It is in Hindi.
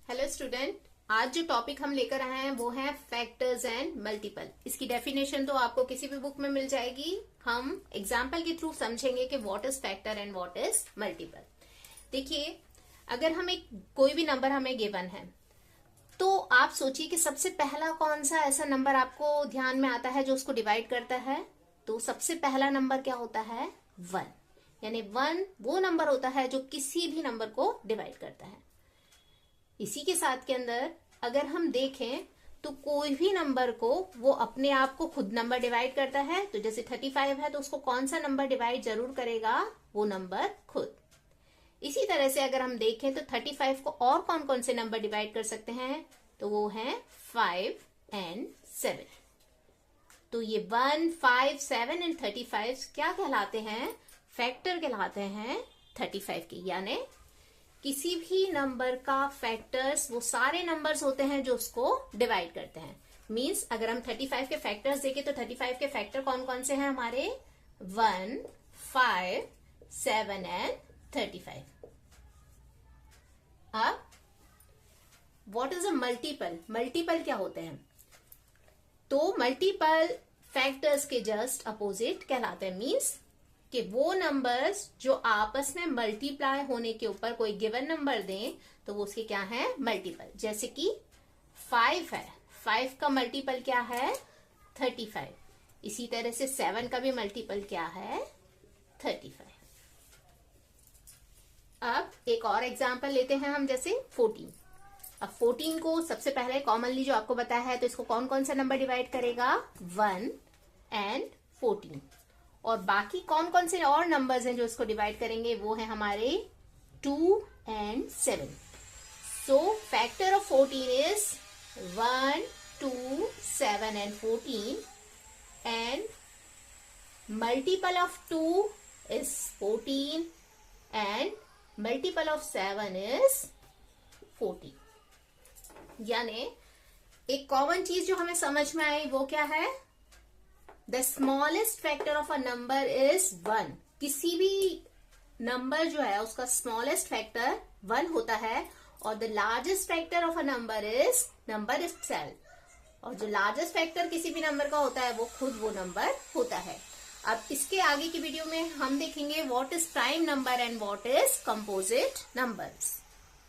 हेलो स्टूडेंट, आज जो टॉपिक हम लेकर आए हैं वो है फैक्टर्स एंड मल्टीपल। इसकी डेफिनेशन तो आपको किसी भी बुक में मिल जाएगी। हम एग्जाम्पल के थ्रू समझेंगे कि what is factor and what is multiple. देखिए, अगर हमें कोई भी नंबर हमें गिवन है तो आप सोचिए कि सबसे पहला कौन सा ऐसा नंबर आपको ध्यान में आता है जो उसको डिवाइड करता है। तो सबसे पहला नंबर क्या होता है? 1। यानी 1 वो नंबर होता है जो किसी भी नंबर को डिवाइड करता है। इसी के साथ के अंदर अगर हम देखें तो कोई भी नंबर को वो अपने आप को खुद नंबर डिवाइड करता है। तो जैसे 35 है तो उसको कौन सा नंबर डिवाइड जरूर करेगा? वो नंबर खुद। इसी तरह से अगर हम देखें तो 35 को और कौन कौन से नंबर डिवाइड कर सकते हैं? तो वो है 5 एंड 7। तो ये 1, 5, 7 एंड 35 क्या कहलाते हैं? फैक्टर कहलाते हैं 35 के। यानी किसी भी नंबर का फैक्टर्स वो सारे नंबर्स होते हैं जो उसको डिवाइड करते हैं। मींस अगर हम 35 के फैक्टर्स देखें तो 35 के फैक्टर कौन कौन से हैं हमारे? 1, 5, 7 एंड 35। अब what is a multiple? Multiple क्या होते हैं? तो मल्टीपल फैक्टर्स के जस्ट अपोजिट कहलाते हैं। मींस कि वो नंबर्स जो आपस में मल्टीप्लाई होने के ऊपर कोई गिवन नंबर दें तो वो उसके क्या है? मल्टीपल। जैसे कि 5 है, 5 का मल्टीपल क्या है? 35। इसी तरह से 7 का भी मल्टीपल क्या है? 35। अब एक और एग्जांपल लेते हैं हम, जैसे 14। अब 14 को सबसे पहले कॉमनली जो आपको बताया है तो इसको कौन कौन सा नंबर डिवाइड करेगा? 1 एंड 14। और बाकी कौन कौन से और नंबर्स हैं जो इसको डिवाइड करेंगे? वो है हमारे 2 and 7। So factor of 14 is 1, 2, 7 and 14 and multiple of 2 is 14 and multiple of 7 is 14। यानी एक कॉमन चीज जो हमें समझ में आई वो क्या है? The smallest factor of a number is 1। किसी भी नंबर जो है उसका स्मॉलेस्ट फैक्टर 1 होता है और the largest factor of a number is number itself. और जो लार्जेस्ट फैक्टर किसी भी नंबर का होता है वो खुद वो नंबर होता है। अब इसके आगे की वीडियो में हम देखेंगे what is prime number and what is composite numbers.